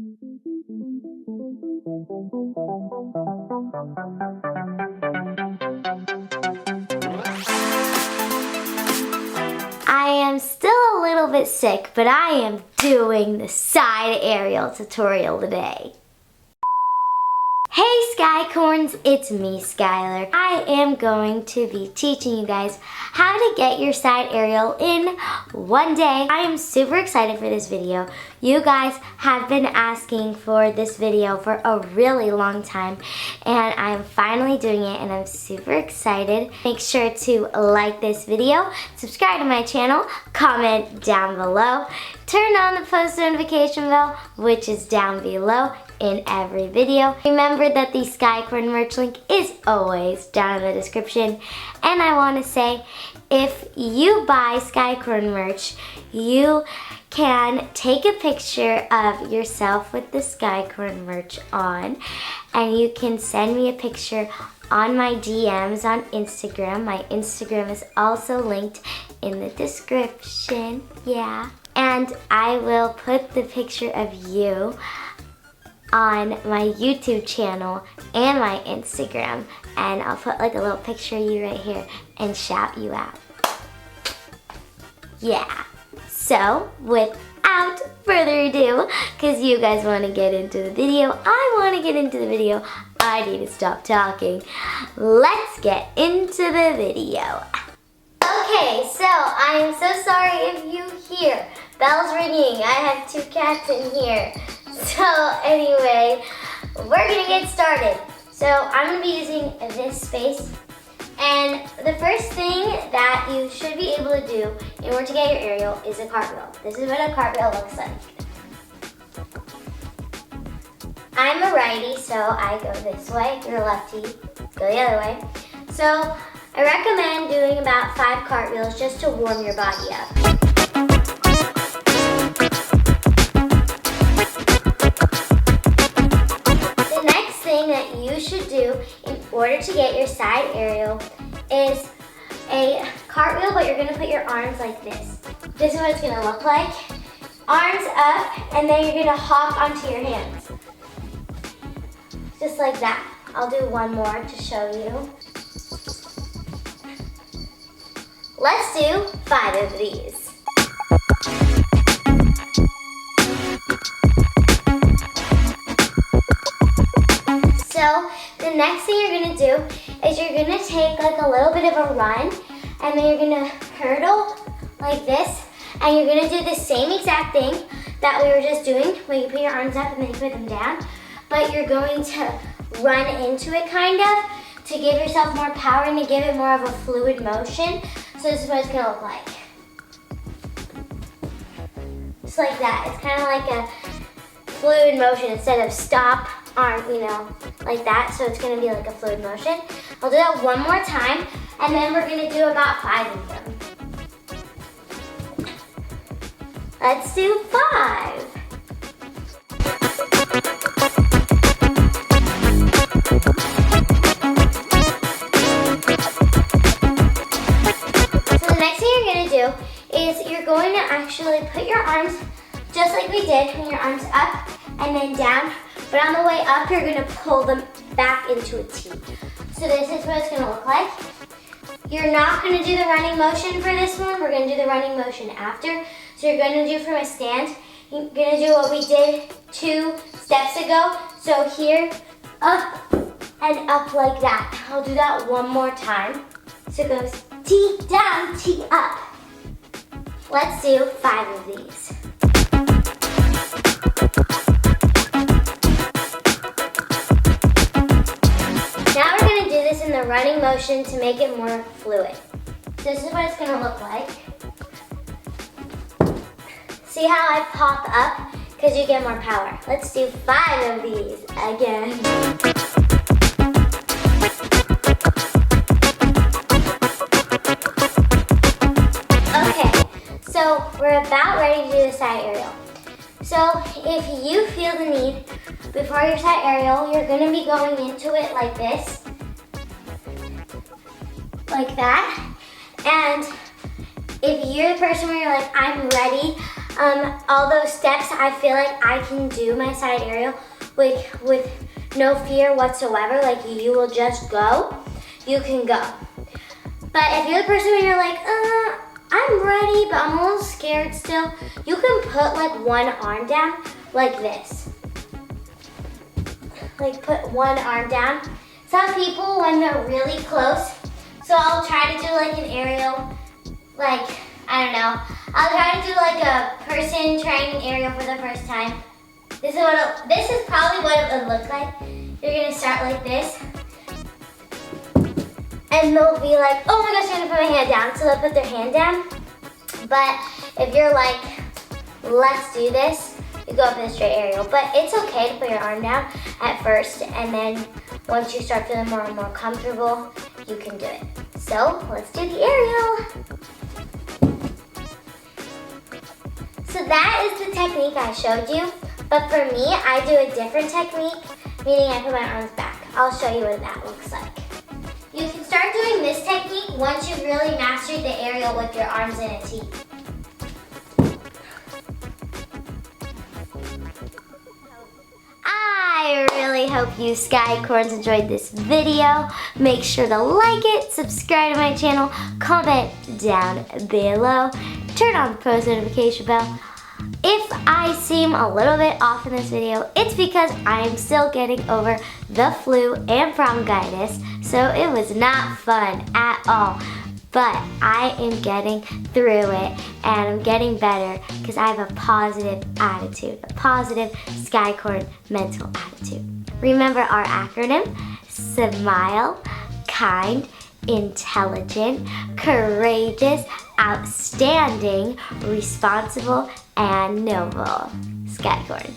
I am still a little bit sick, but I am doing the side aerial tutorial today. Hey Skycorns, it's me Skylar. I am going to be teaching you guys how to get your side aerial in one day. I am super excited for this video. You guys have been asking for this video for a really long time and I'm finally doing it and I'm super excited. Make sure to like this video, subscribe to my channel, comment down below, turn on the post notification bell, which is down below in every video. Remember that the Skicorn merch link is always down in the description. And I want to say, if you buy Skicorn merch, you can take a picture of yourself with the Skicorn merch on, and you can send me a picture on my DMs on Instagram. My Instagram is also linked in the description, yeah. And I will put the picture of you on my YouTube channel and my Instagram, and I'll put like a little picture of you right here and shout you out. Yeah, so without further ado, because you guys want to get into the video, I want to get into the video, I need to stop talking. Let's get into the video. Okay, so I am so sorry if you hear bells ringing. I have two cats in here. So anyway, we're gonna get started. So I'm gonna be using this space, and the first thing that you should be able to do in order to get your aerial is a cartwheel. This is what a cartwheel looks like. I'm a righty, so I go this way. If you're a lefty, go the other way. So I recommend doing about 5 cartwheels just to warm your body up. That you should do in order to get your side aerial is a cartwheel, but you're going to put your arms like this. This is what it's going to look like. Arms up, and then you're going to hop onto your hands. Just like that. I'll do one more to show you. Let's do 5 of these. So the next thing you're gonna do is you're gonna take like a little bit of a run, and then you're gonna hurdle like this, and you're gonna do the same exact thing that we were just doing, where you put your arms up and then you put them down, but you're going to run into it kind of to give yourself more power and to give it more of a fluid motion. So this is what it's gonna look like. Just like that. It's kind of like a fluid motion instead of stop, arm, you know, like that. So it's gonna be like a fluid motion. I'll do that one more time, and then we're gonna do about 5 of them. Let's do 5. So the next thing you're gonna do is you're going to actually put your arms just like we did, when your arms up and then down. But on the way up, you're gonna pull them back into a T. So this is what it's gonna look like. You're not gonna do the running motion for this one. We're gonna do the running motion after. So you're gonna do from a stand. You're gonna do what we did 2 steps ago. So here, up and up like that. I'll do that one more time. So it goes T down, T up. Let's do 5 of these. Now we're going to do this in the running motion to make it more fluid. This is what it's going to look like. See how I pop up? Because you get more power. Let's do 5 of these again. Okay, so we're about ready to do the side aerial. So if you feel the need before your side aerial, you're going to be going into it like this, like that. And if you're the person where you're like, I'm ready, all those steps, I feel like I can do my side aerial with no fear whatsoever. Like you will just go, you can go. But if you're the person where you're like, I'm ready, but I'm a little scared still, you can put like one arm down like this. Like put one arm down. Some people, when they're really close, so I'll try to do like an aerial, like, I don't know. I'll try to do like a person trying an aerial for the first time. This is probably what it would look like. You're gonna start like this. And they'll be like, oh my gosh, I'm gonna put my hand down. So they'll put their hand down. But if you're like, let's do this, you go up in a straight aerial. But it's okay to put your arm down at first. And then once you start feeling more and more comfortable, you can do it. So let's do the aerial. So that is the technique I showed you. But for me, I do a different technique, meaning I put my arms back. I'll show you what that looks like. You can start doing this technique once you've really mastered the aerial with your arms in a T. I really hope you Skycorns enjoyed this video. Make sure to like it, subscribe to my channel, comment down below, turn on the post notification bell. If I seem a little bit off in this video, it's because I am still getting over the flu and bronchitis, so it was not fun at all. But I am getting through it, and I'm getting better because I have a positive attitude, a positive Skycorn mental attitude. Remember our acronym: SMILE, kind, intelligent, courageous, outstanding, responsible, and noble. Skycorn.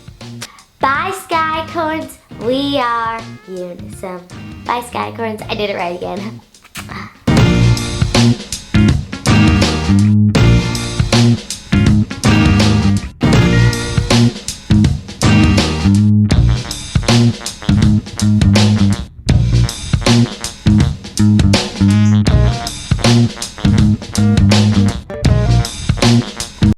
Bye, Skycorns. We are Unison. Bye, Skycorns. I did it right again.